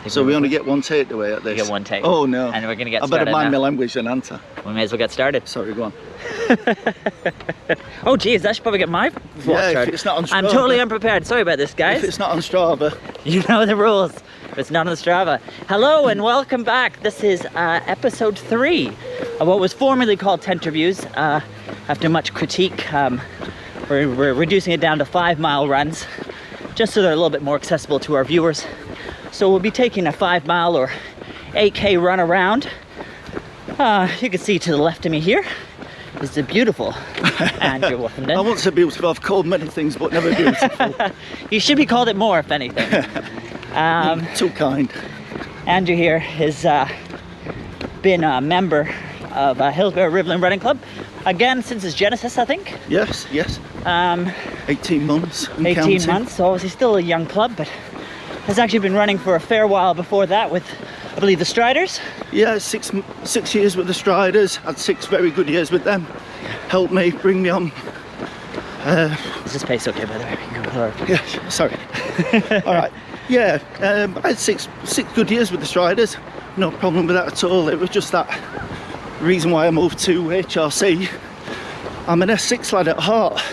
So we only get one takeaway at this? You get one take. Oh no. And we're going to get I started better mind now. my language and answer. We may as well get started. Sorry, go on. Oh geez, I should probably get my watch Yeah, if started. it's not on Strava. I'm totally unprepared. Sorry about this, guys. If it's not on Strava. You know the rules. It's not on Strava. Hello and welcome back. This is episode 3 of what was formerly called Tenterviews. After much critique, we're reducing it down to 5-mile runs, just so they're a little bit more accessible to our viewers. So we'll be taking a 5-mile or 8K run around. You can see to the left of me here is the beautiful Andrew Wuffindon. I won't say beautiful, I've called many things, but never beautiful. You should be called it more, if anything. Too kind. Andrew here has been a member of Hillsborough Rivelin Running Club, again since its genesis, I think. Yes. 18 months. 18 counting. months, so obviously still a young club, but has actually been running for a fair while before that with, I believe, the Striders. Yeah, six years with the Striders. Had 6 very good years with them. Helped me, bring me on. Is this pace okay, by the way? You can go Yeah, sorry. All right. Yeah, I had six good years with the Striders. No problem with that at all. It was just that reason why I moved to HRC. I'm an S6 lad at heart,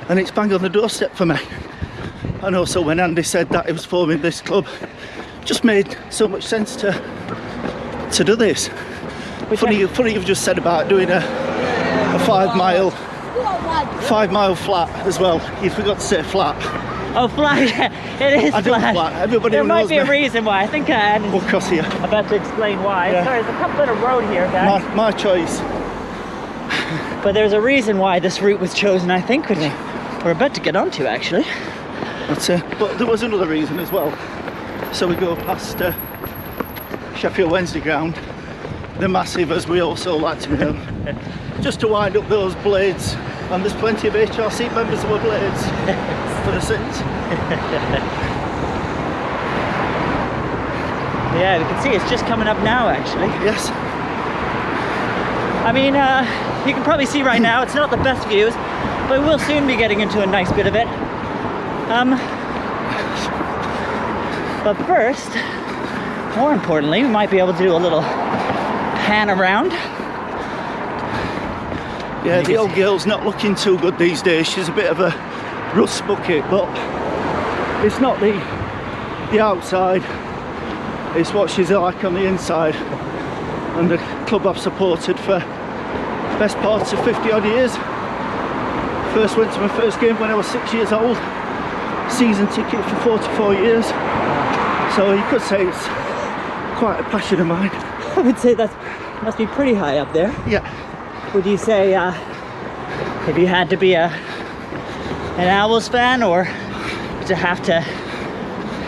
and it's bang on the doorstep for me. And also when Andy said that he was forming this club, it just made so much sense to do this. Funny you've just said about doing a 5-mile flat as well. You forgot to say flat. Oh, flat, yeah, it is I do flat. flat. Everybody there might knows be a me. reason why. I think We'll cross here. I'm about to explain why. Yeah. Sorry, there's a couple of road here, guys. My choice. But there's a reason why this route was chosen, I think, which we're about to get onto, actually. That's it. But there was another reason as well. So we go past Sheffield Wednesday ground, the massive, as we also like to know, just to wind up those blades. And there's plenty of HRC members who are blades for the sins. Yeah, we can see it's just coming up now, actually. Yes. I mean, you can probably see right now, it's not the best views, but we'll soon be getting into a nice bit of it. But first, more importantly, we might be able to do a little pan around. Yeah, the old girl's not looking too good these days. She's a bit of a rust bucket, but it's not the outside, it's what she's like on the inside. And the club I've supported for best parts of 50 odd years. First went to my first game when I was 6 years old. Season ticket for 44 years. So you could say it's quite a passion of mine. I would say that must be pretty high up there. Yeah. Would you say if you had to be an Owls fan, or to have to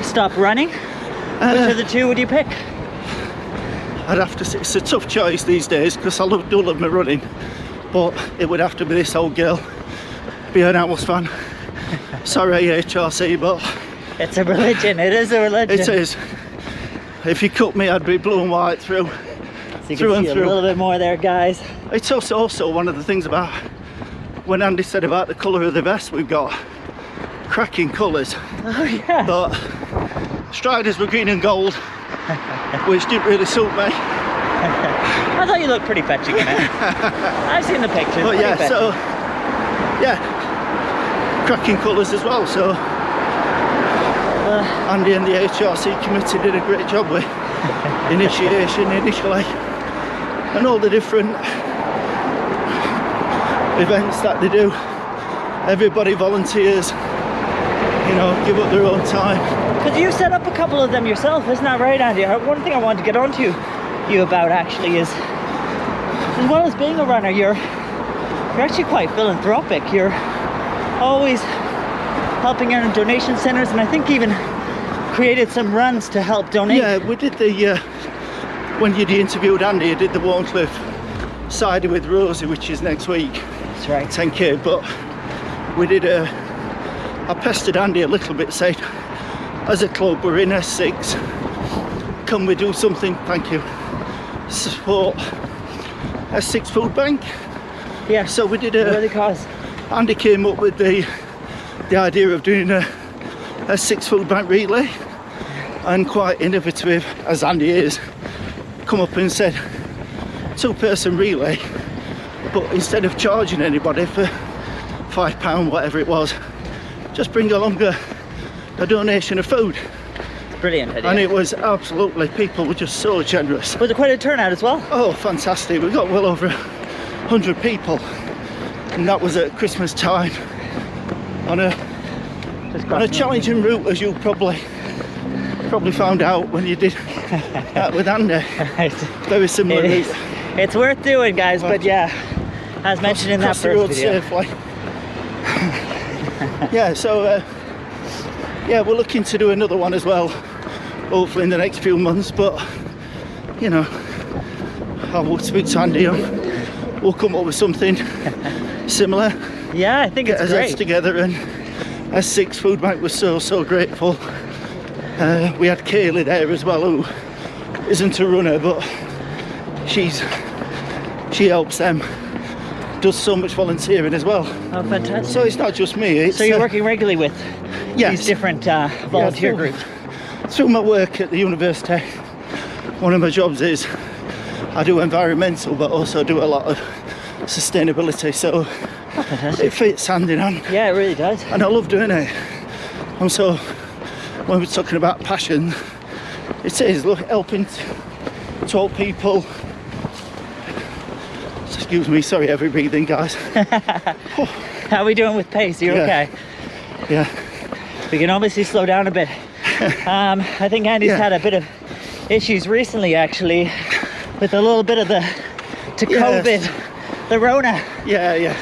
stop running, which of the two would you pick? I'd have to say it's a tough choice these days because I do love my running, but it would have to be this old girl, be an Owls fan. Sorry HRC, but it's a religion. It is a religion. it is. If you cut me, I'd be blue and white through. So you can see a little bit more there, guys. It's also one of the things about when Andy said about the colour of the vest, we've got cracking colours. Oh yeah. But Striders were green and gold, which didn't really suit me. I thought you looked pretty fetching in it. I've seen the pictures. But yeah, so yeah, cracking colours as well. So Andy and the HRC committee did a great job with initiation initially, and all the different events that they do. Everybody volunteers, you know, give up their own time. Because you set up a couple of them yourself, isn't that right, Andy? One thing I wanted to get on to you about actually is, as well as being a runner, you're actually quite philanthropic. You're always helping out in donation centres, and I think even created some runs to help donate. Yeah, we did the when you interviewed Andy, you did the Warncliffe Cider with Rosie, which is next week. That's right. 10k, but we did I pestered Andy a little bit, saying, as a club, we're in S6, can we do something, thank you, support S6 Food Bank? Yeah, so we did worthy cause. Andy came up with the idea of doing a S6 Food Bank relay, and quite innovative as Andy is, come up and said 2-person relay, but instead of charging anybody for £5, whatever it was, just bring along a donation of food. Brilliant idea. And it was absolutely, people were just so generous. Was it quite a turnout as well? Oh, fantastic. We got well over 100 people, and that was at Christmas time on a challenging route, as you probably found out when you did that with Andy. Very similar route. It's worth doing, guys, but yeah, as mentioned in that Cross the road first video. safely. Yeah, so yeah, we're looking to do another one as well, hopefully in the next few months, but you know, I will speak to Andy and we'll come up with something similar. Yeah, I think Get it's us heads great. together, and S6 Food Bank was so grateful. We had Kaylee there as well, who isn't a runner, but she helps them, does so much volunteering as well. Oh, fantastic. So it's not just me. It's, So you're working regularly with yes. these different volunteer through- groups? Through my work at the university, one of my jobs is I do environmental, but also do a lot of sustainability. So Oh, fantastic. it fits hand in hand, Yeah, it really does. and I love doing it. And so when we're talking about passion, it is helping to help people. Excuse me, sorry, heavy breathing, guys. How are we doing with pace? You Yeah. okay? Yeah, We can obviously slow down a bit. I think Andy's Yeah. had a bit of issues recently, actually, with a little bit of the COVID, the Rona. yeah.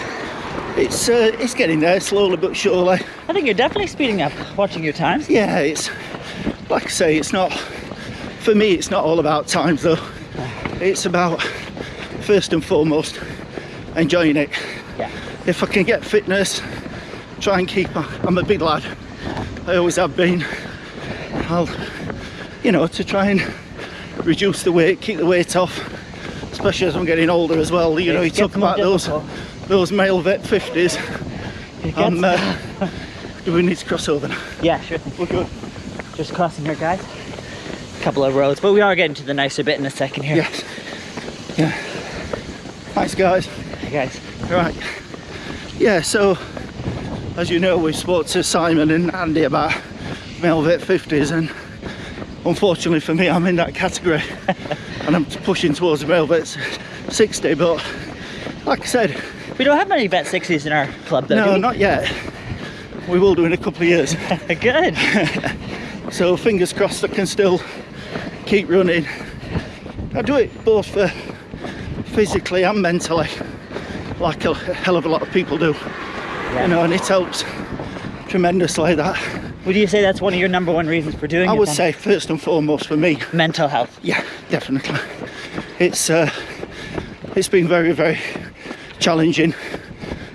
It's getting there slowly but surely. I think you're definitely speeding up, watching your times. Yeah, it's like I say, it's not, for me, it's not all about times though. It's about, first and foremost, enjoying it. Yeah. If I can get fitness, try and keep, I'm a big lad, I always have been. I'll, you know, to try and reduce the weight, keep the weight off, especially as I'm getting older as well. You know, you It talk gets more about difficult. those male vet 50s. It gets- Do we need to cross over now? Yeah, sure thing. We're good. Just crossing here, guys. Couple of roads, but we are getting to the nicer bit in a second here. Yes. Yeah. Thanks, guys. Hey, guys. Right. Yeah, so as you know, we spoke to Simon and Andy about Velvet 50s, and unfortunately for me, I'm in that category and I'm pushing towards Velvet 60, but like I said, We don't have many vet 60s in our club, though. do no, we? not yet. We will do in a couple of years. Good. So fingers crossed I can still keep running. I do it both for physically and mentally, like a hell of a lot of people do. You know, and it helps tremendously. That Would you say that's one of your number one reasons for doing it? I would then? say first and foremost for me. Mental health. Yeah, definitely. It's been very challenging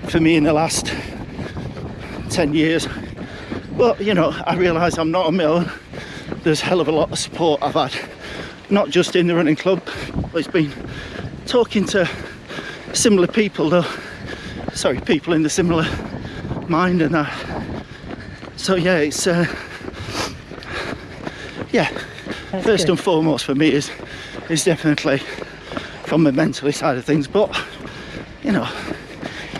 for me in the last 10 years. But you know, I realise I'm not on my own. There's a hell of a lot of support I've had, not just in the running club, but it's been talking to similar people though. Sorry, people in the similar mind and that. So yeah, it's yeah. That's First good. and foremost for me is definitely from the mentally side of things, but you know,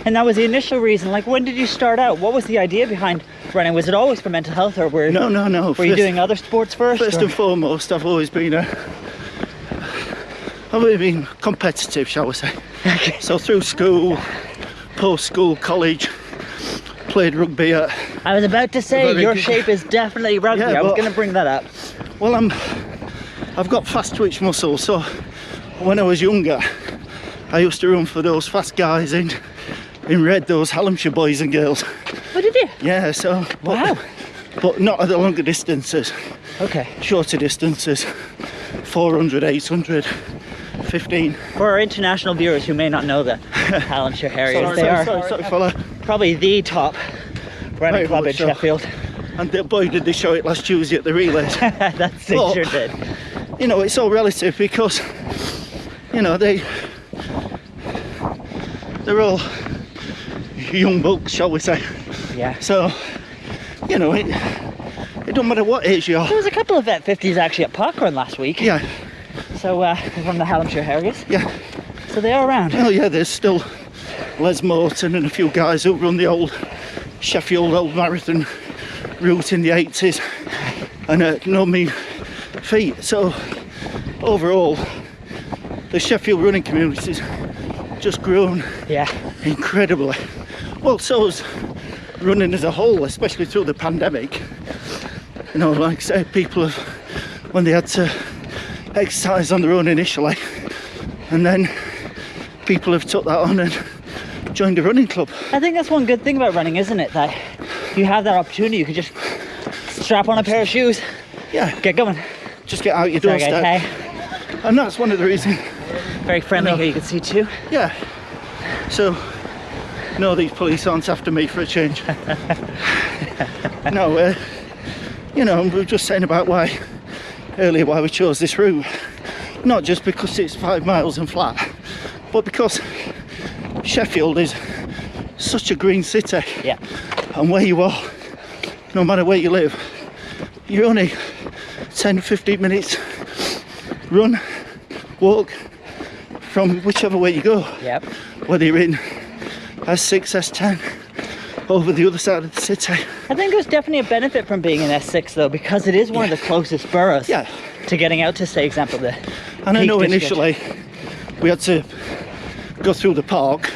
And that was the initial reason. Like, when did you start out? What was the idea behind running? Was it always for mental health, or were no. Were you doing other sports first? First or- and foremost, I've always been competitive, shall we say. Okay. So through school, post-school, college, played rugby at, I was about to say Very your good. shape is definitely rugby. Yeah, I was but- going to bring that up. well, I've got fast twitch muscles, so when I was younger, I used to run for those fast guys in red, those Hallamshire boys and girls. What did you? Yeah, so Wow. but not at the longer distances, Okay. shorter distances, 400, 800, 15. For our international viewers who may not know the Hallamshire Harriers, they are sorry, fella. probably the top running Very club in much so. Sheffield. And boy, did they show it last Tuesday at the relays. That's Oh. it, sure did. You know, it's all relative because, you know, they're all young bucks, shall we say. Yeah. So, you know, It don't matter what age you are. There was a couple of Vet 50s actually at Parkrun last week. Yeah, So from the Hallamshire Harriers. yeah. So they are around. Oh yeah, there's still Les Morton and a few guys who run the old Sheffield Old Marathon route in the 80s and know me feet. So overall, the Sheffield running community's just grown Yeah. incredibly. Well, so's running as a whole, especially through the pandemic. You know, like I say, people have, when they had to exercise on their own initially, and then people have took that on and joined a running club. I think that's one good thing about running, isn't it? That you have that opportunity. You can just strap on a pair of shoes, Yeah, get going. just get out your Sorry, guys, doorstep. hey. And that's one of the reasons, Very friendly No. here, you can see too. yeah. So, no, these police aren't after me for a change. No, you know, we were just saying about why we chose this route. Not just because it's 5 miles and flat, but because Sheffield is such a green city. Yeah. And where you are, no matter where you live, you're only 10-15 minutes run, walk from whichever way you go. Yep. Whether you're in S6, S10, over the other side of the city. I think there's definitely a benefit from being in S6 though, because it is one of the closest boroughs Yeah. to getting out to, say, example, the And I Peak know District. initially we had to go through the park,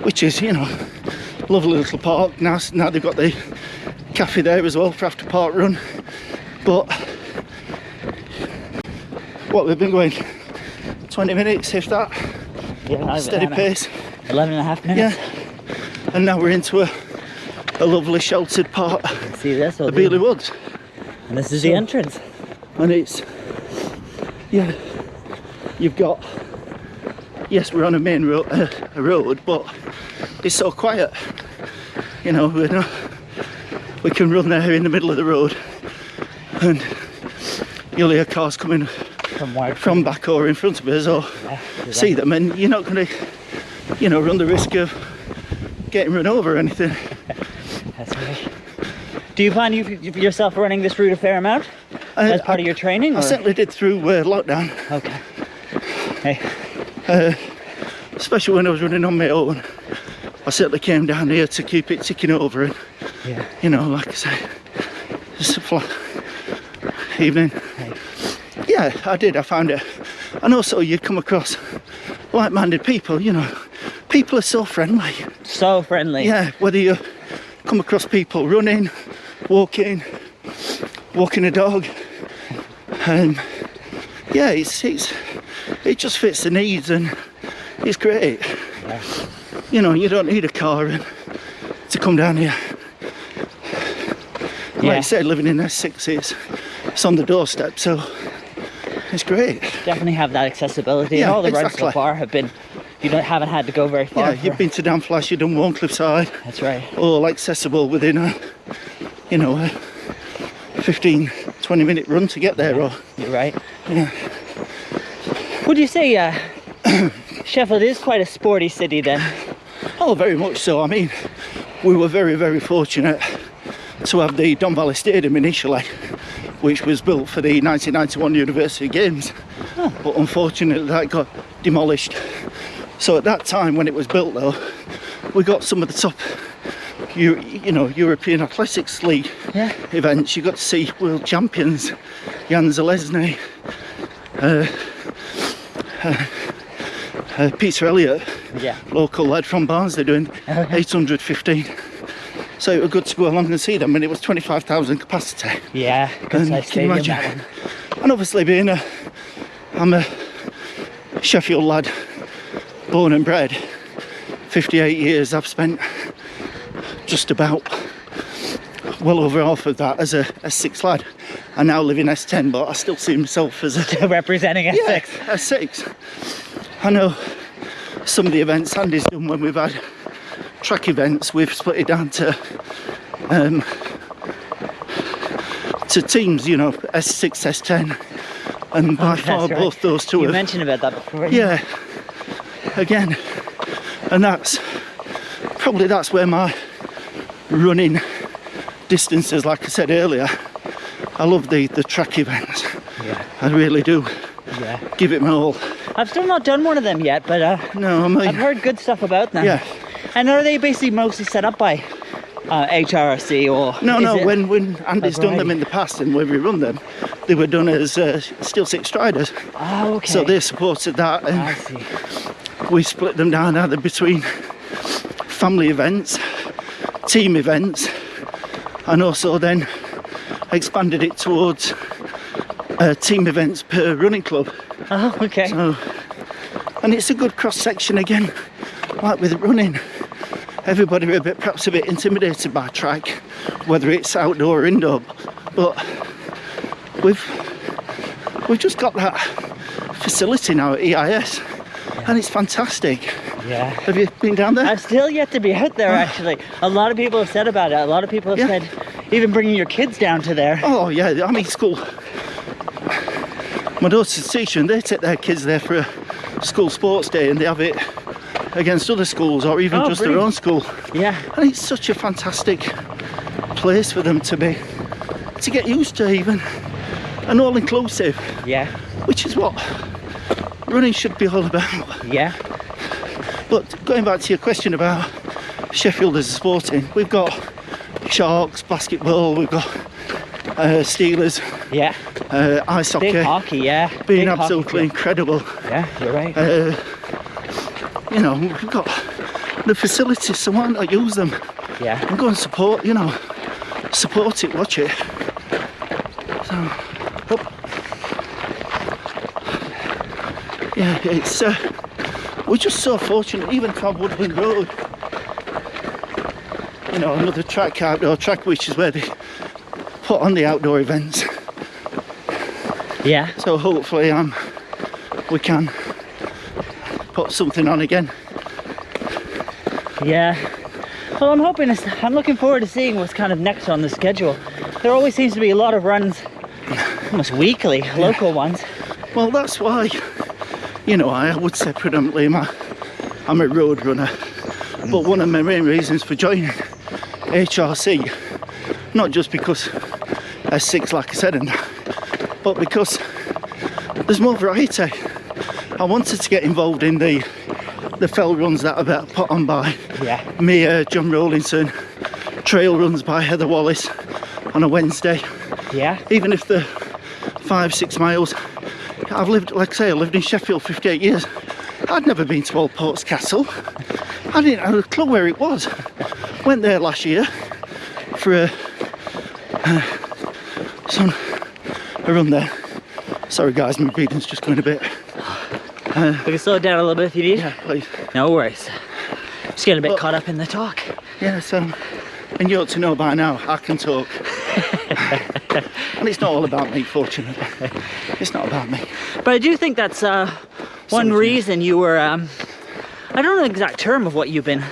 which is, you know, lovely little park. Now they've got the cafe there as well for after park run. But what, we've been going 20 minutes, if that, steady pace. 11 and a half minutes. Yeah. And now we're into a lovely sheltered part, See this? the Beeley Woods. And this is the entrance. And it's, yeah, you've got, yes, we're on a main road, but it's so quiet. You know, we can run there in the middle of the road and you'll hear cars coming from back or in front of us, or see them, and you're not going to, you know, run the risk of getting run over or anything. That's right. Do you find yourself running this route a fair amount as part of your training? I certainly did through lockdown. Okay. Hey. Especially when I was running on my own. I certainly came down here to keep it ticking over, and Yeah. you know, like I say, just a flat evening. Hey. Yeah, I did. I found it. And also you come across like-minded people, you know. People are so friendly. So friendly. Yeah, whether you come across people running, walking a dog, and yeah, it just fits the needs, and it's great. Yeah. You know, you don't need a car to come down here. Like Yeah. I said, living in S6, it's on the doorstep, so it's great. Definitely have that accessibility. Yeah, And all the runs exactly. so far have been, haven't had to go very far. Yeah, you've been to Danflash, you've done Warncliffe Side, That's right. all accessible within a 15-20 minute run to get there. Or You're right. yeah, Would you say Sheffield is quite a sporty city then? oh, very much so. I mean, we were very, very fortunate to have the Don Valley Stadium initially, which was built for the 1991 University Games, but unfortunately that got demolished. So at that time when it was built though, we got some of the top European Athletics League events. You got to see world champions, Jan Zalesny, Peter Elliott, Yeah. local lad from Barnsley, doing 815. So it was good to go along and see them, and it was 25,000 capacity. Yeah, good And size can you stadium, imagine? that one. And obviously I'm a Sheffield lad, born and bred. 58 years I've spent, just about well over half of that as a S6 lad. I now live in S10, but I still see myself as a Representing S6. yeah, S6. I know some of the events Andy's done when we've had track events, we've split it down to teams, you know, S6, S10, and by far That's right. both those two You have, mentioned about that before. yeah, again, and that's where my running distances, like I said earlier, I love the track events. Yeah. I really do. Yeah. Give it my all. I've still not done one of them yet, but No, I mean, I've heard good stuff about them. yeah. And are they basically mostly set up by HRC or? No, is it when Andy's done them variety? in the past and when we run them, they were done as Steel Six Striders. Oh, okay. So they supported that, I and see. we split them down either between family events, team events, and also then expanded it towards team events per running club. Oh, okay. So, and it's a good cross section again, like with running. Everybody are perhaps a bit intimidated by track, whether it's outdoor or indoor, but we've just got that facility now at EIS, and it's fantastic. Yeah. Have you been down there? I've still yet to be out there, actually. A lot of people have said about it. A lot of people have Yeah. said even bringing your kids down to there. Oh yeah, I mean school. My daughter's a teacher and they take their kids there for a school sports day and they have it against other schools or even just their own school. Yeah. And it's such a fantastic place for them to get used to even, and all inclusive, Yeah. which is what running should be all about. Yeah. But going back to your question about Sheffield as a sporting, we've got Sharks, basketball, we've got Steelers, Yeah. ice hockey, Big hockey, yeah. being Big hockey absolutely field. incredible. Yeah, you're right. You know, we've got the facilities, so why not use them Yeah. and go and support, you know, support it, watch it. So, yeah, it's we're just so fortunate, even to have Woodland Road, you know, another track, outdoor track, which is where they put on the outdoor events. Yeah. So hopefully we can put something on again. Yeah. Well, I'm looking forward to seeing what's kind of next on the schedule. There always seems to be a lot of runs, almost weekly, local ones. Well, that's why, you know, I would say predominantly I'm a road runner, but one of my main reasons for joining HRC, not just because S6, like I said, but because there's more variety. I wanted to get involved in the fell runs that are put on by me, John Rowlinson, trail runs by Heather Wallace on a Wednesday. Yeah. Even if they're 5-6 miles. I've lived, like I say, I lived in Sheffield 58 years. I'd never been to Old Ports Castle. I didn't have a clue where it was. Went there last year for a run there. Sorry guys, my breathing's just going a bit. We can slow it down a little bit if you need. Yeah, please. No worries. Just getting a bit caught up in the talk. Yeah, so, and you ought to know by now, I can talk. And it's not all about me, fortunately. It's not about me. But I do think that's one reason you were, I don't know the exact term of what you've been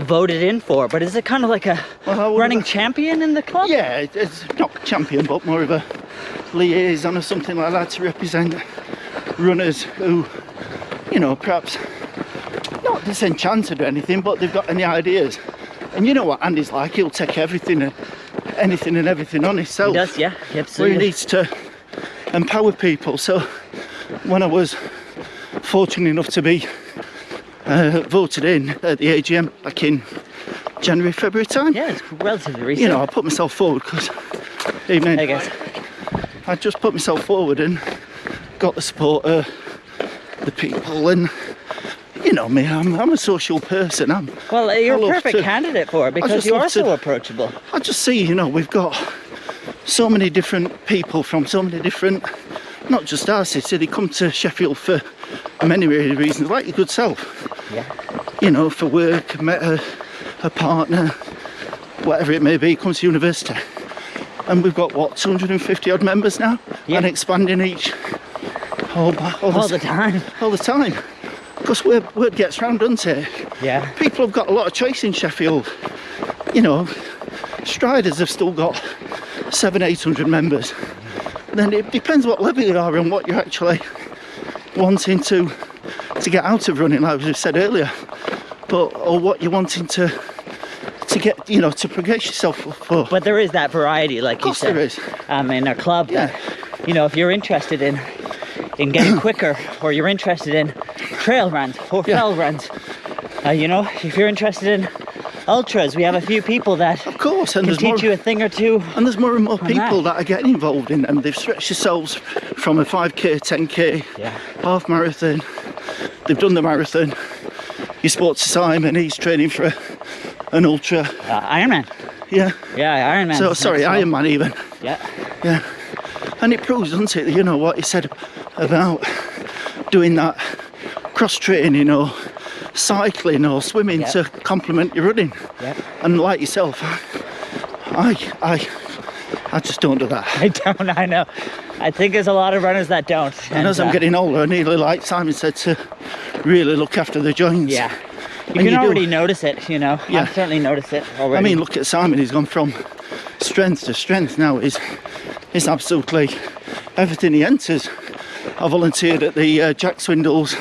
voted in for, but is it kind of like a running champion in the club? Yeah, it's not champion, but more of a liaison or something like that to represent runners who, you know, perhaps not disenchanted or anything, but they've got any ideas. And you know what Andy's like, he'll take everything and anything and everything on himself. He does, yeah, Where absolutely. he needs to empower people. So when I was fortunate enough to be voted in at the AGM back in January, February time, Yeah, it's relatively recent. you know, I put myself forward because Hey guys. I just put myself forward and got the support of the people. And you know me, I'm a social person. Well, you're I a love perfect to- candidate for it because just you love are so to- approachable. I just see, you know, we've got so many different people from so many different, not just our city, they come to Sheffield for many reasons, like your good self. Yeah. You know, for work, met a partner, whatever it may be, comes to university. And we've got, what, 250 odd members now? Yeah. And expanding each, all All the time. All the time. Because word gets round, doesn't it? Yeah. People have got a lot of choice in Sheffield. You know, Striders have still got 700-800 members. Then it depends what level you are and what you're actually wanting to get out of running, like we said earlier. But or what you're wanting to to get, you know, to progress yourself for. But there is that variety, like you said. There is. In a club. Yeah. You know, if you're interested in getting quicker, or you're interested in trail runs or fell runs, you know, if you're interested in ultras, we have a few people that Of course, and can there's more, teach you a thing or two. and there's more and more people that. that are getting involved in them. They've stretched themselves from a 5k, 10k, Yeah. half marathon. They've done the marathon. You spoke to Simon, he's training for an ultra. Ironman. Yeah. Yeah, Ironman. So sorry, Ironman even. Yeah. Yeah. And it proves, doesn't it, you know what he said about doing that cross training or cycling or swimming to complement your running. Yeah. And like yourself, I just don't do that. I don't. I know. I think there's a lot of runners that don't. And as I'm getting older, I need, like Simon said, to really look after the joints. Yeah. You And can you do. already notice it, you know. Yeah. I've certainly noticed it already. I mean, look at Simon. He's gone from strength to strength now. He's absolutely everything he enters. I volunteered at the Jack Swindle's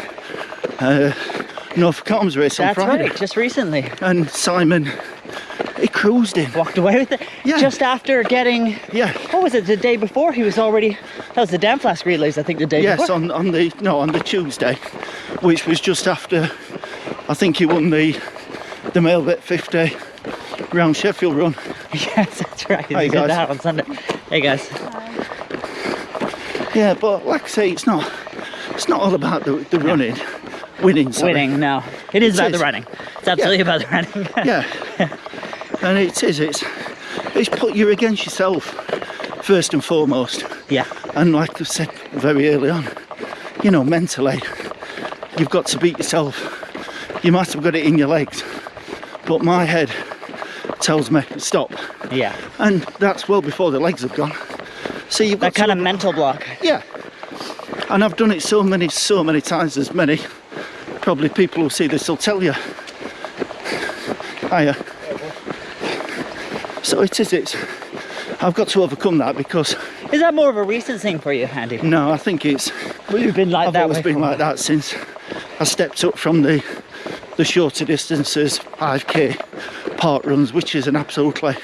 Norfolk Arms race on that's Friday. right. Just recently, And Simon, he cruised in. walked away with it. Yeah. Just after getting. Yeah. What was it? The day before he was already. That was the Dan Flask relays. I think the day Yes, before. on the Tuesday, which was just after. I think he won the male vet 50 round Sheffield run. Yes, that's right. Hi, He did guys. that on Sunday. Hey guys. Yeah, but like I say, it's not all about the running, winning. Sorry. Winning, no. It is It about is. the running. It's absolutely about the running. Yeah, and it's put you against yourself first and foremost. Yeah. And like I said very early on, you know, mentally, you've got to beat yourself. You might have got it in your legs, but my head tells me stop. Yeah. And that's well before the legs have gone. So you've got That kind to, of mental block. yeah. And I've done it so many times. There's many probably people who see this will tell you. Hiya. So it's I've got to overcome that because Is that more of a recent thing for you, Andy? no, I think it's You've been like I've that always way been for a like that since I stepped up from the shorter distances, 5k park runs, which is an absolutely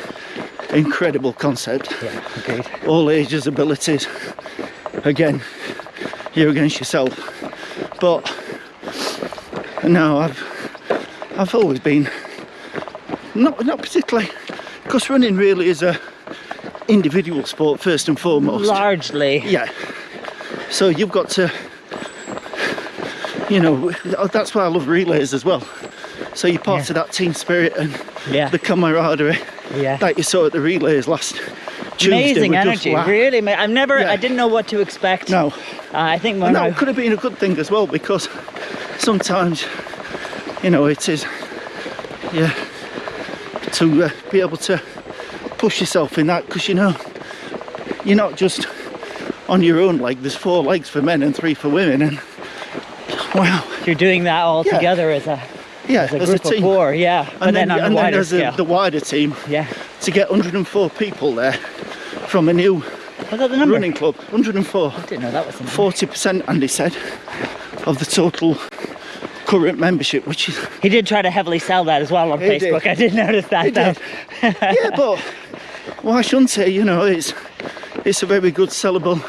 incredible concept. while. Yeah, agreed. All ages, abilities. Again, you're against yourself. But no, I've always been not particularly, because running really is a individual sport first and foremost. Largely. Yeah. So you've got to, you know, that's why I love relays as well. So you're part of that team spirit and Yeah. the camaraderie Yeah. that you saw at the relays last Tuesday. Amazing were just energy, wow. really. I've never, Yeah. I didn't know what to expect. No, I think when and I, that could have been a good thing as well, because sometimes, you know, it is, yeah, to be able to push yourself in that, because you know, you're not just on your own leg. There's 4 legs for men and 3 for women, and wow, you're doing that all Yeah. together as a yeah, as a as group a team. of 4, yeah. But And then on a wider as scale. the wider team, Yeah. to get 104 people there from a new Was that the number? running club, 104. I didn't know that was the number. 40%, Andy said, of the total current membership, which is He did try to heavily sell that as well on He did. Facebook. I did notice that He though. did. Yeah, but why shouldn't he? You know, it's a very good sellable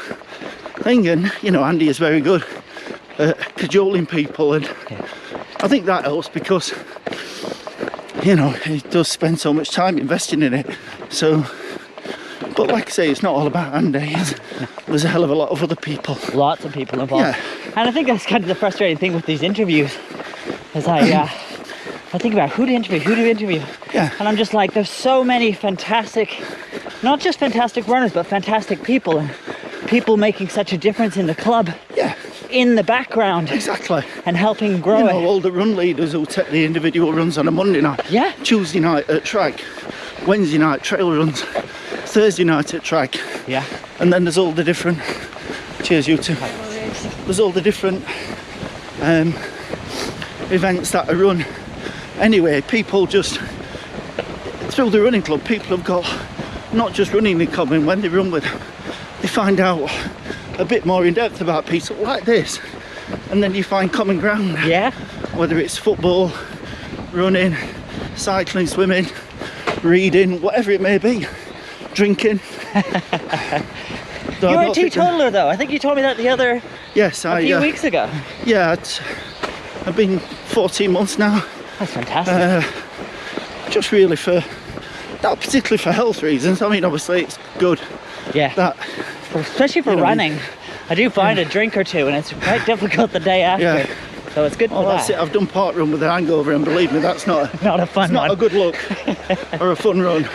thing, and you know, Andy is very good at cajoling people, and I think that helps because you know he does spend so much time investing in it. So, but like I say, it's not all about Andy. There's a hell of a lot of other people. Lots of people involved. Yeah. And I think that's kind of the frustrating thing with these interviews. Is I think about who to interview. Yeah. And I'm just like, there's so many fantastic, not just fantastic runners, but fantastic people, and people making such a difference in the club, Yeah, in the background, exactly. and helping grow You it. know, all the run leaders who take the individual runs on a Monday night, Yeah. Tuesday night at track, Wednesday night trail runs, Thursday night at track, Yeah. and then there's all the different, cheers you two, there's all the different events that are run. Anyway, people just, through the running club, people have got not just running in common. When they run with them, they find out a bit more in depth about people like this, and then you find common ground. Yeah. Whether it's football, running, cycling, swimming, reading, whatever it may be, drinking. You're a teetotaler though. I think you told me that a few weeks ago. Yeah, I've been 14 months now. That's fantastic. Just really not particularly for health reasons. I mean, obviously it's good. Yeah. That, especially for running. I do find a drink or two and it's quite difficult the day after. Yeah. So it's good for that's that. it. I've done park run with a hangover, and believe me, that's not a fun not one. a good look or a fun run.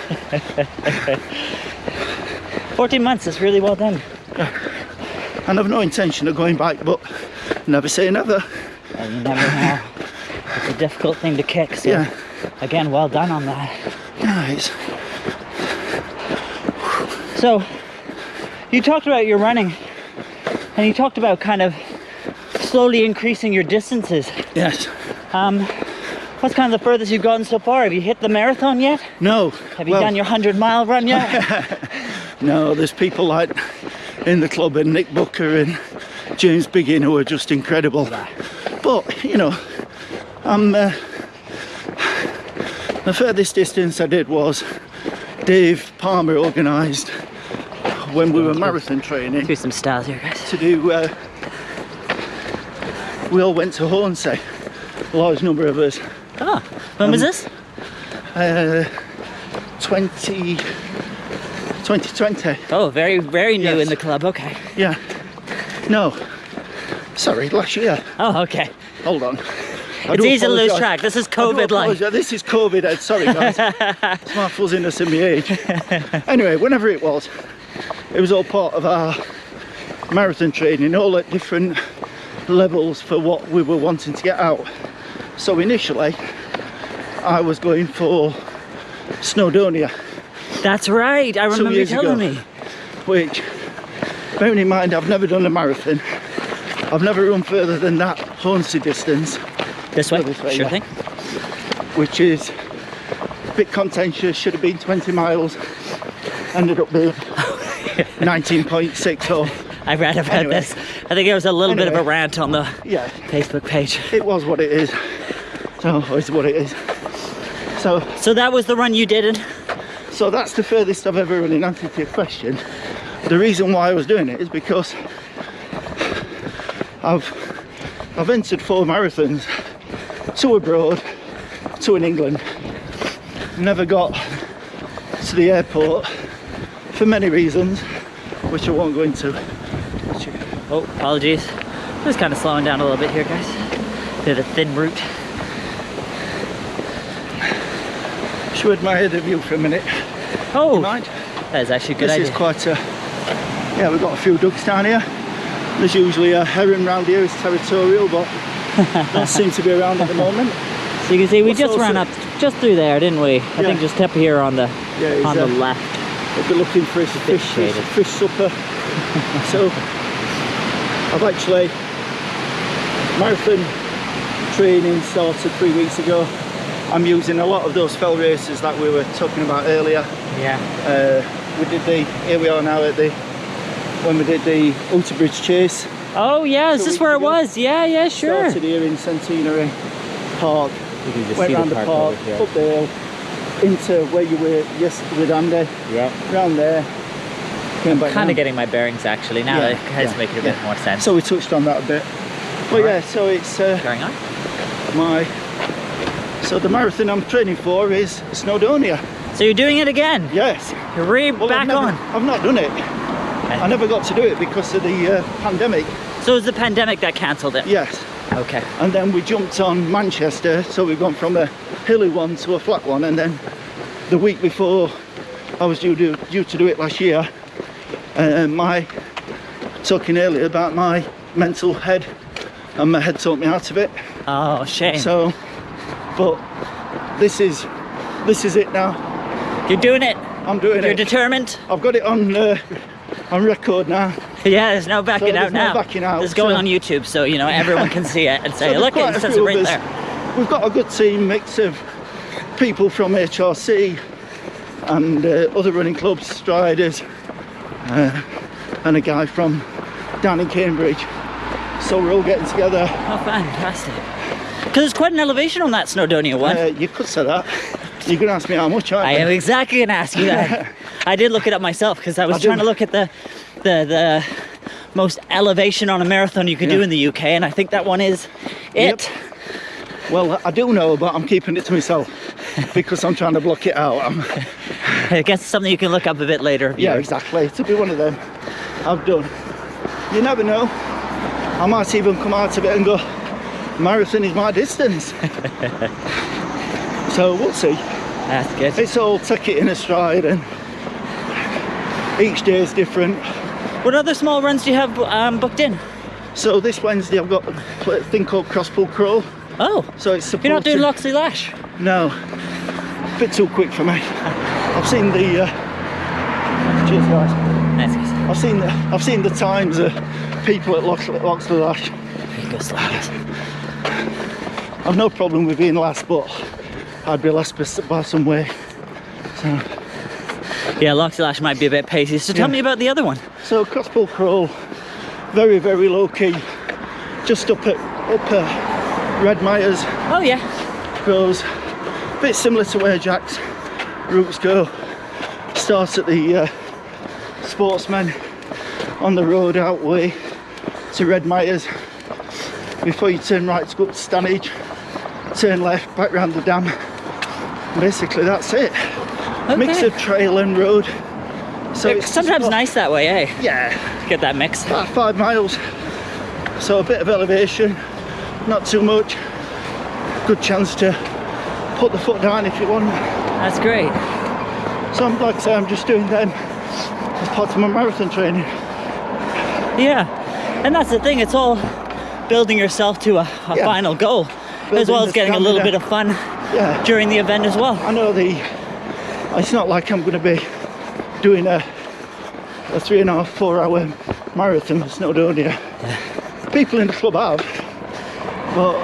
14 months is really well done. And I've no intention of going back, but never say never. Well, you never know. It's a difficult thing to kick, so again, well done on that. Nice. So, you talked about your running, and you talked about kind of slowly increasing your distances. Yes. What's kind of the furthest you've gotten so far? Have you hit the marathon yet? No. Have you done your 100-mile run yet? No, there's people like in the club and Nick Booker and James Biggin who are just incredible. But, you know, the furthest distance I did was Dave Palmer organised when we were marathon training. Do some styles here, guys. To do, we all went to Hornsey, a large number of us. Oh, when was this? 2020. Oh, very, very new in the club, okay. Yeah. No. Sorry, last year. Oh, okay. Hold on. It's easy to lose track. This is COVID life. This is COVID. Sorry, guys. It's my fuzziness in my age. Anyway, whenever it was all part of our marathon training, all at different levels for what we were wanting to get out. So initially, I was going for Snowdonia. That's right. I remember you telling me. Which, bearing in mind, I've never done a marathon. I've never run further than that Hornsey distance. This way? Sure thing. Which is a bit contentious, should have been 20 miles, ended up being 19.6 or... I read about this. I think it was a little bit of a rant on the Facebook page. It was what it is. So it's what it is. So that was the run you did? So that's the furthest I've ever run in answer to your question. The reason why I was doing it is because I've entered 4 marathons, 2 abroad, 2 in England. Never got to the airport for many reasons, which I won't go into. Oh, apologies. Just kind of slowing down a little bit here, guys. Bit of a thin route. Should admire the view for a minute. Oh, you mind? That is actually a good idea. This is quite a... Yeah, we've got a few ducks down here. There's usually a heron round here, it's territorial, but don't seem to be around at the moment. So you can see we just ran up just through there, didn't we? I think just up here on the left. We'll be looking for his fish supper. So I've actually marathon training started 3 weeks ago. I'm using a lot of those fell races that we were talking about earlier. Yeah. Here we are now at when we did the Uterbridge Chase. Oh yeah, is this where it was? Yeah, sure. Started here in Centenary Park. You can just went see round the park, up there, into where you were yesterday with Andy. Yeah. Round there. Came back kind of getting my bearings actually now. That has making a bit more sense. So we touched on that a bit. But so it's carrying on. So the marathon I'm training for is Snowdonia. So you're doing it again? Yes. You're back on. I've not done it. I never got to do it because of the pandemic. So it was the pandemic that cancelled it? Yes. Okay. And then we jumped on Manchester, so we've gone from a hilly one to a flat one, and then the week before I was due to do it last year, talking earlier about my mental head, and my head talked me out of it. Oh, shame. So, but this is it now. You're doing it. I'm doing it. You're determined. I've got it on record now. Yeah, there's no backing out now. No backing out. It's going on YouTube, so you know everyone can see it and say, look, it says it right there. We've got a good team, mix of people from HRC and other running clubs, striders, and a guy from down in Cambridge. So we're all getting together. Oh, fantastic. Because it's quite an elevation on that Snowdonia one. You could say that. You're going to ask me how much, aren't I you? am exactly going to ask you that. I did look it up myself because I was trying to look at the most elevation on a marathon you could do in the UK, and I think that one is it. Yep. Well, I do know, but I'm keeping it to myself because I'm trying to block it out. I guess it's something you can look up a bit later. Yeah, exactly. To be one of them, I've done. You never know. I might even come out of it and go, marathon is my distance. So we'll see. That's good. It's all take it in a stride, and each day is different. What other small runs do you have booked in? So this Wednesday I've got a thing called Crosspool Crawl. Oh, So it's supposed you're not doing to... Loxley Lash? No, a bit too quick for me. I've seen the cheers guys. Nice, guys. I've seen the times of people at Loxley Lash. Go slow, guys. I've no problem with being last, but I'd be last by some way. So Yeah, Loxley Lash might be a bit pacey. So tell me about the other one. So Crosspool Crawl, very, very low key, just up at Red Myers. Oh yeah. Goes a bit similar to where Jack's routes go. Starts at the Sportsmen on the road out way to Red Myers. Before you turn right to go up to Stanage, turn left back round the dam. Basically that's it. Okay. Mix of trail and road. So It's sometimes nice that way, eh? Yeah, Get that mix. about 5 miles. So a bit of elevation, not too much. Good chance to put the foot down if you want. That's great. So like I say, I'm just doing them as part of my marathon training. Yeah, and that's the thing. It's all building yourself to a final goal, as Building well the as getting a little stamina. bit of fun Yeah, during the event as well. I know it's not like I'm going to be doing a 3.5, 4 hour marathon for Snowdonia. People in the club have, but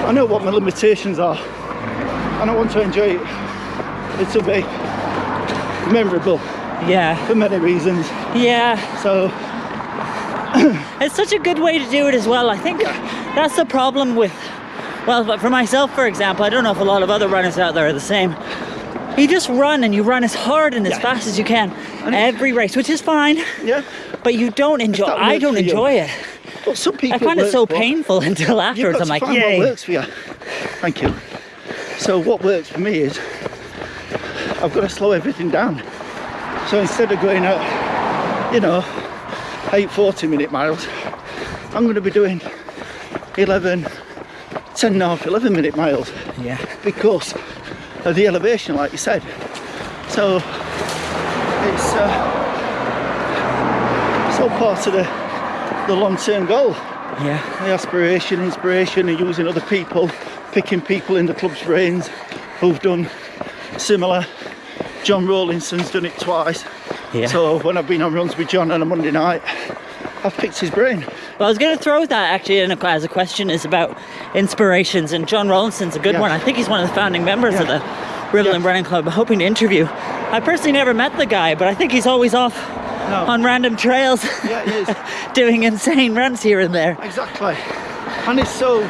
I know what my limitations are, and I want to enjoy it. It'll be memorable Yeah, for many reasons. yeah. So It's such a good way to do it as well. I think that's the problem with, well, but for myself, for example, I don't know if a lot of other runners out there are the same. You just run and you run as hard and as fast as you can every race, which is fine. yeah, But you don't enjoy. that I works don't for you. enjoy it. but some people I find it works so for. painful until You've afterwards. got I'm to like, find yay. what works for you. Thank you. So what works for me is I've got to slow everything down. So instead of going at 8 40-minute miles, I'm going to be doing 10 and a half, 11-minute miles Yeah. because of the elevation, like you said. So it's all part of the long-term goal. Yeah. The aspiration, inspiration, and using other people, picking people in the club's brains who've done similar. John Rawlinson's done it twice. Yeah. So when I've been on runs with John on a Monday night, I've picked his brain. Well, I was going to throw that actually in as a question is about inspirations, and John Rawlinson's a good one. I think he's one of the founding members of the Rivelin Running Club. I'm hoping to interview. I personally never met the guy, but I think he's always off on random trails Yeah, he is. doing insane runs here and there. Exactly. And it's so,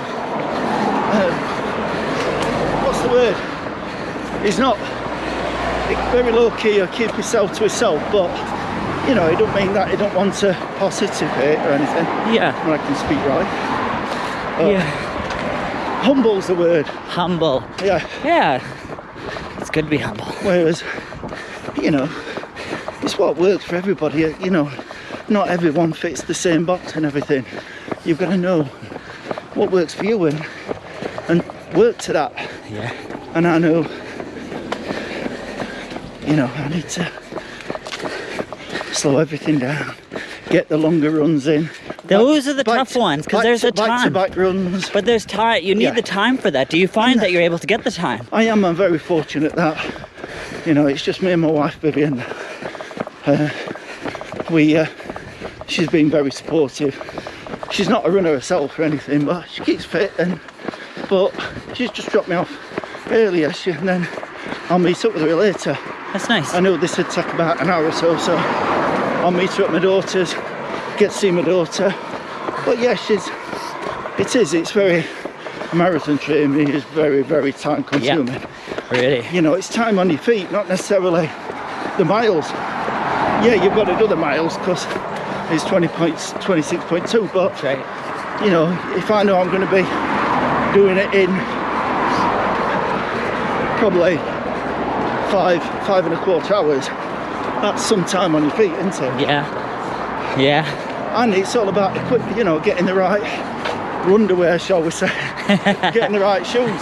what's the word? He's not very low key or keep himself to himself, but it don't mean that he don't want to participate or anything. Yeah. When I can speak right. Yeah. Humble's the word. Humble. Yeah. Yeah. It's good to be humble. Whereas, it's what works for everybody. Not everyone fits the same box and everything. You've got to know what works for you and work to that. Yeah. And I know, I need to slow everything down, get the longer runs in. Those are the tough ones because there's a time. Back-to-back runs. But there's time. You need the time for that. Do you find that you're able to get the time? I'm very fortunate that, it's just me and my wife, Vivian. She's been very supportive. She's not a runner herself or anything, but she keeps fit. But she's just dropped me off earlier, and then I'll meet up with her later. That's nice. I know this would take about an hour or so, so I'll meet her at my daughter's, get to see my daughter. But yeah, it's very, marathon training is very, very time consuming. Really? You know, it's time on your feet, not necessarily the miles. Yeah, you've got to do the miles because it's 26.2, but That's right. you know, if I know I'm going to be doing it in probably 5.25 hours, that's some time on your feet, isn't it? Yeah. Yeah. And it's all about you know, getting the right underwear, shall we say, getting the right shoes.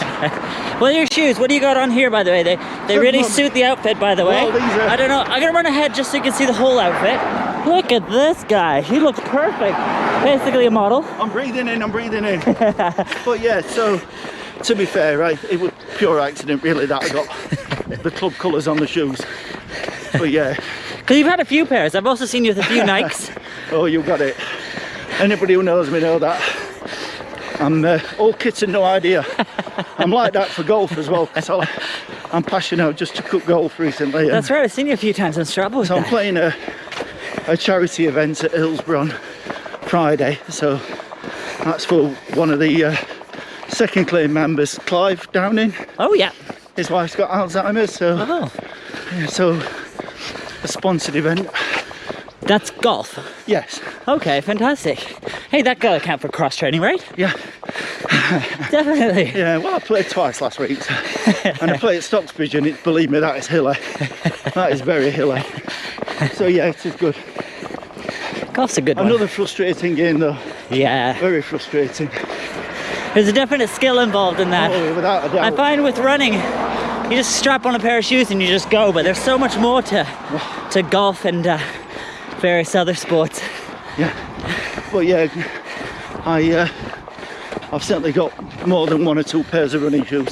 Well, your shoes, what do you got on here, by the way? They really suit the outfit, by the way. Well, these are... I don't know, I'm gonna run ahead just so you can see the whole outfit. Look at this guy, he looks perfect. Basically a model. I'm breathing in. But yeah, so to be fair, right, it was pure accident really that I got the club colours on the shoes. But yeah. Because you've had a few pairs. I've also seen you with a few Nikes. Oh, you got it. Anybody who knows me know that. I'm all kit and no idea. I'm like that for golf as well. So I'm passionate just to cook golf recently. That's right, I've seen you a few times on Strava with So I'm that. playing a charity event at Hillsborough on Friday. So that's for one of the second claim members, Clive Downing. Oh yeah. His wife's got Alzheimer's, so Oh. yeah, so a sponsored event. That's golf. Yes. Okay, fantastic. Hey, that gotta count for cross training, right? Yeah. Definitely. Yeah. Well, I played twice last week, so, and I played at Stocksbridge, and believe me, that is hilly. That is very hilly. So yeah, it is good. Golf's a good one. Another frustrating game, though. Yeah. Very frustrating. There's a definite skill involved in that. Oh, without a doubt. I find with running, you just strap on a pair of shoes and you just go, but there's so much more to golf and various other sports. Yeah. But yeah, I've certainly got more than one or two pairs of running shoes.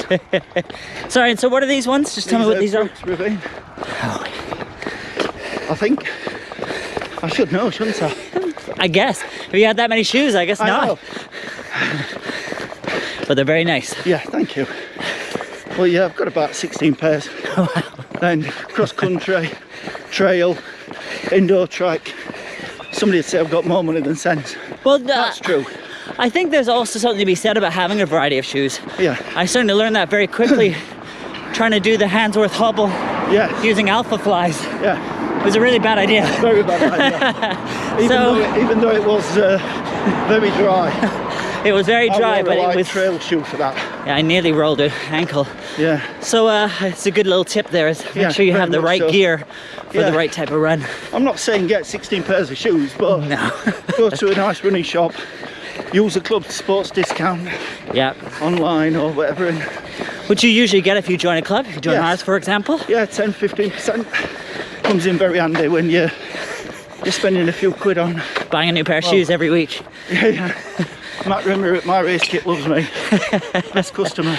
Sorry, and so what are these ones? Just tell me what these are. Rivelin. Oh, I think. I should know, shouldn't I? I guess. Have you had that many shoes? I guess I not. know. But they're very nice. Yeah, thank you. Well, yeah, I've got about 16 pairs. Then cross country, trail, indoor track. Somebody would say I've got more money than sense. Well, That's true. I think there's also something to be said about having a variety of shoes. Yeah. I started to learn that very quickly, trying to do the Handsworth hobble Yes. using Alpha Flies. Yeah. It was a really bad idea. Very bad idea. even though it was very dry. It was very dry, I wore but a it light was. trail shoe for that. Yeah, I nearly rolled an ankle. Yeah. So it's a good little tip there is make Yeah, sure you have the very right much so. gear for Yeah. the right type of run. I'm not saying get 16 pairs of shoes, but No. go to a nice running shop, use a club sports discount Yeah. online or whatever. And Which you usually get if you join a club. If you join Yes. ours, for example. yeah, 10-15% comes in very handy when you're spending a few quid on. Buying a new pair of shoes every week. Yeah. Matt Rimmer at My Race Kit loves me. Best customer.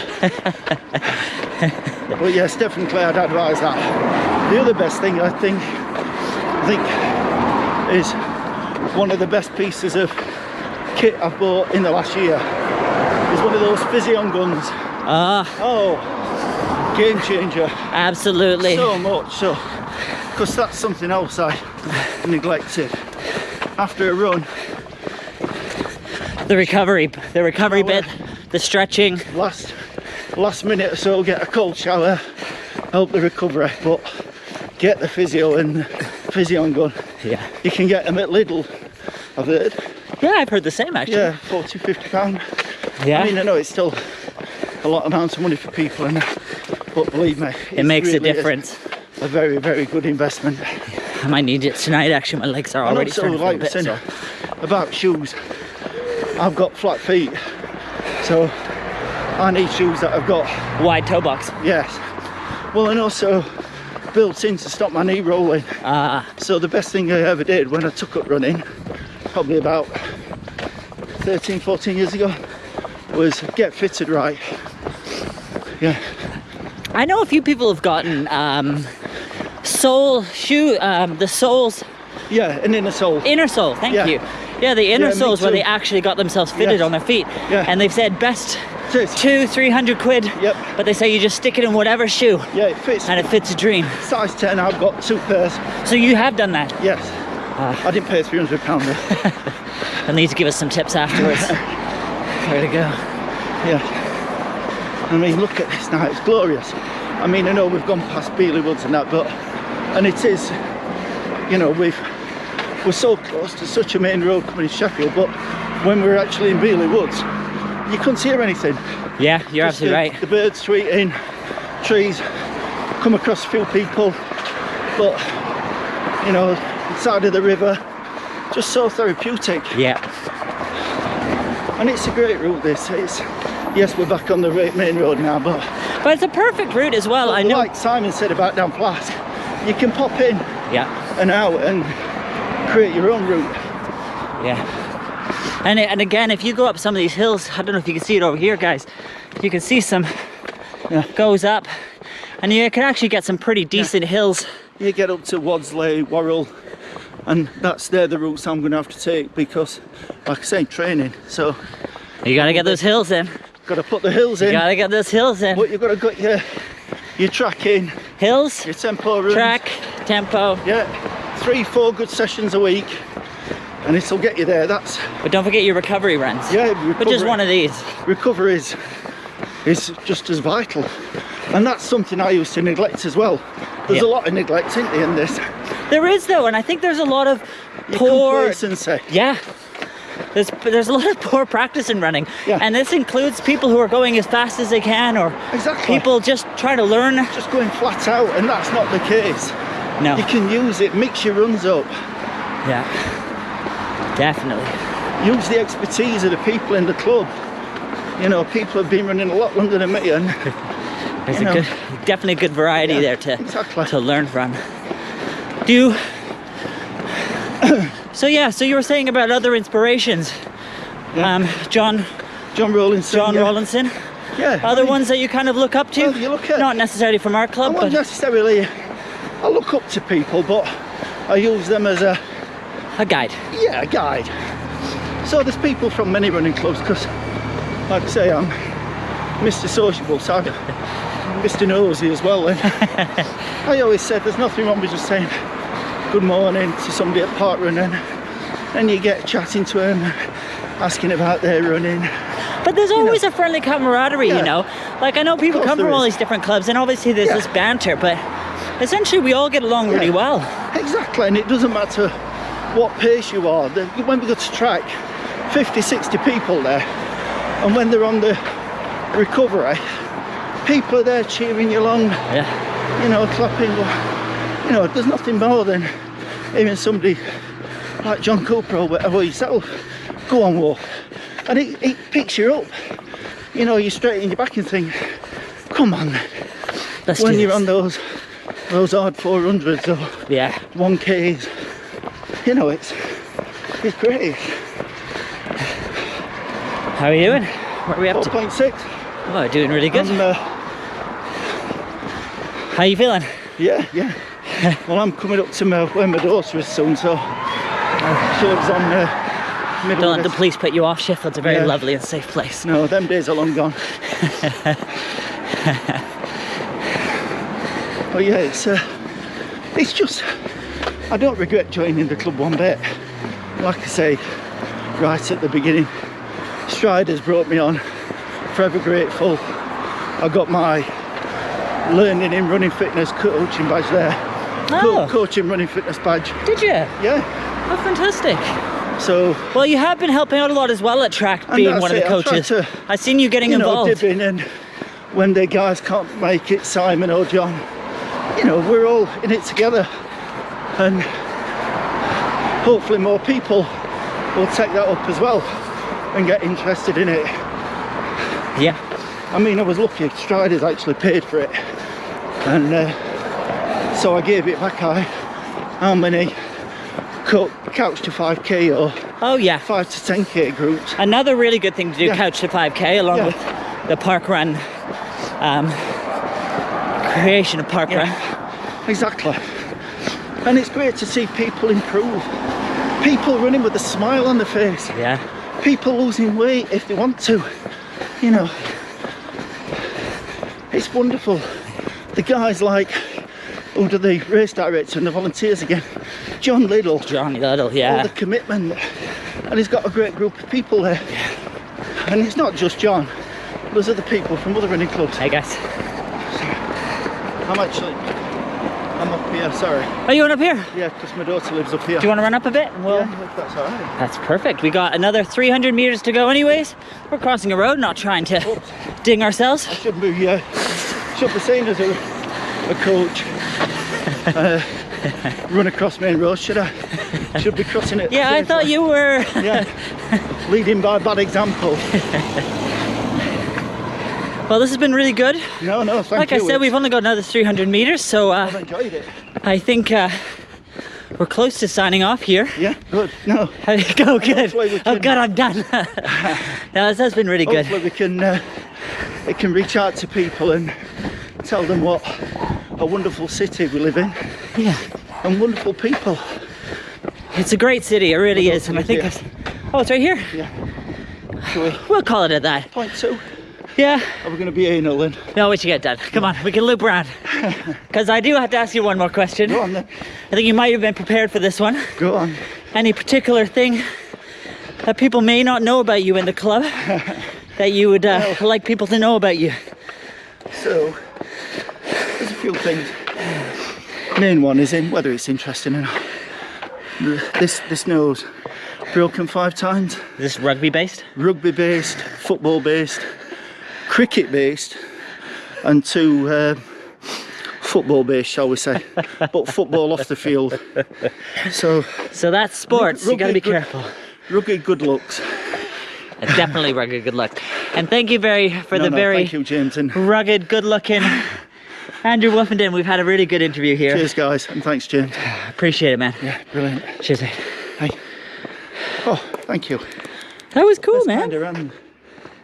But yes, definitely I'd advise that. The other best thing I think is one of the best pieces of kit I've bought in the last year is one of those Physion guns. Ah, Oh, game changer. absolutely. So much so, because that's something else I neglected. After a run, The recovery bit, the stretching. last minute or so, get a cold shower, help the recovery, but get the physio and the Physion gun. Yeah. You can get them at Lidl, I've heard. Yeah, I've heard the same actually. Yeah, 40, 50 pound. Yeah. I mean, I know it's still a lot of amounts of money for people, but believe me, It makes a difference. A very, very good investment. I might need it tonight actually. My legs are And already also, starting to feel a like bit saying sore. about shoes, I've got flat feet, so I need shoes that have got, Wide toe box. yes. Well, and also built in to stop my knee rolling. Ah, So the best thing I ever did when I took up running, probably about 13, 14 years ago, was get fitted right. Yeah. I know a few people have gotten sole shoe, the soles, Yeah, an inner sole. inner sole. Thank Yeah. you. Yeah, the inner Yeah, me soles where too. they actually got themselves fitted Yes. on their feet. Yeah. And they've said best It is. 200-300 quid. Yep. But they say you just stick it in whatever shoe Yeah, it fits. and it fits a dream. Size 10, I've got 2 pairs. So you have done that. Yes. Ah. I didn't pay £300 though. You'll need to give us some tips afterwards. Where to go? Yeah. I mean, look at this now, it's glorious. I mean, I know we've gone past Beeley Woods and that, and it is, you know, we're so close to such a main road coming in Sheffield, but when we were actually in Beeley Woods, you couldn't hear anything. Yeah, you're absolutely right. The birds tweeting, trees, come across a few people, but, you know, side of the river, just so therapeutic. Yeah. And it's a great route, this. Yes, we're back on the main road now, but it's a perfect route as well. I know. Like Simon said about down Flask, you can pop in and out and create your own route. Yeah. And again, if you go up some of these hills, I don't know if you can see it over here, guys, you can see some goes up, and you can actually get some pretty decent hills. You get up to Wadsley, Worrell, and they're the routes I'm going to have to take because, like I say, training. So you got to get those hills in. Got to put the hills in. You got to get those hills in. But you've got to get your track in. Hills, your tempo runs. Track, tempo. Yeah, 3-4 good sessions a week, and it'll get you there. But don't forget your recovery runs. Yeah, which is one of these. Recovery is just as vital, and that's something I used to neglect as well. There's a lot of neglect in this. There is though, and I think there's a lot of poor complacency. Yeah. There's a lot of poor practice in running, and this includes people who are going as fast as they can, or people just trying to learn. Just going flat out, and that's not the case. No. You can use it, mix your runs up. Yeah, definitely. Use the expertise of the people in the club. You know, people have been running a lot longer than me, and there's definitely a good variety there to learn from. So you were saying about other inspirations. John Rawlinson. Yeah. Other ones that you kind of look up to? Well, you look at, not necessarily from our club, but necessarily. I look up to people, but I use them as a guide. Yeah, a guide. So there's people from many running clubs, because, like I say, I'm Mr. Sociable, so I'm Mr. Nosy as well. And I always said there's nothing wrong with just saying good morning to somebody at park running, and you get chatting to them, asking about their running. But there's always a friendly camaraderie, you know. Like, I know people come from all these different clubs, and obviously there's this banter, but essentially we all get along really well. Exactly, and it doesn't matter what pace you are. When we go to track, 50, 60 people there, and when they're on the recovery, people are there cheering you along, you know, clapping. You know, there's nothing more than even somebody like John Cooper or yourself go on walk, and it picks you up. You know, you straighten your back and think, come on, when you're on those hard 400s or 1Ks, you know, it's great. How are you doing? What are we up to? 4.6. Oh, doing really good. How are you feeling? Yeah. Well, I'm coming up to where my daughter is soon, so Sheffield's on middle. Don't let the police put you off. Sheffield's a very lovely and safe place. No, them days are long gone. But yeah, it's just, I don't regret joining the club one bit. Like I say, right at the beginning, Striders brought me on. Forever grateful. I got my learning in running fitness coaching badge there. Coaching running fitness badge. Did you? Yeah. Oh, fantastic. So, well, you have been helping out a lot as well at track, being one of the coaches. I've seen you getting involved. Dipping in when the guys can't make it, Simon or John. You know, we're all in it together, and hopefully more people will take that up as well and get interested in it. Yeah. I mean, I was lucky. Striders actually paid for it, and so I gave it back. How many couch to 5k or 5 to 10k groups? Another really good thing to do, couch to 5k, along with the park run, creation of park run. Exactly. And it's great to see people improve. People running with a smile on their face. Yeah. People losing weight if they want to. You know, it's wonderful. The guys like, who do the race director and the volunteers again? John Liddell, yeah. All the commitment. And he's got a great group of people there. And it's not just John. There's other people from other running clubs. I guess. I'm up here, sorry. Are you on up here? Yeah, because my daughter lives up here. Do you want to run up a bit? Well, Yeah, if that's alright. that's perfect. We got another 300 meters to go anyways. We're crossing a road, not trying to ding ourselves. I should be seen as a coach. Run across main road, should I? Should be crossing it. Yeah, I thought you were. Yeah, leading by bad example. Well, this has been really good. No, thank you. Like I said, we've only got another 300 meters, so I've enjoyed it. I think we're close to signing off here. Yeah, good. No. How do you go? Good. Hopefully Oh, good, I'm done. No, this has been really good. Hopefully we can reach out to people and tell them what a wonderful city we live in. Yeah. And wonderful people. It's a great city, it really is. And I think it's... Oh, it's right here? Yeah. We'll call it at that. Point 2. Yeah. Are we going to be anal then? No, we should get done. Come on, we can loop around. Because I do have to ask you one more question. Go on then. I think you might have been prepared for this one. Go on. Any particular thing that people may not know about you in the club that you would like people to know about you? So, there's a few things. Main one is in whether it's interesting or not. This nose broken 5 times. Is this rugby based? Rugby based, football based, cricket based, and 2 football based, shall we say, but football off the field. So that's sports. You gotta be careful. Rugged good looks. Definitely rugged good luck. And thank you very thank you, James, and rugged good looking Andrew Wuffindon. We've had a really good interview here. Cheers, guys, and thanks, James. Appreciate it, man. Yeah, brilliant. Cheers, mate. Hey. Oh, thank you. That was cool, Let's man. find around.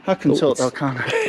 I can talk though, can't I?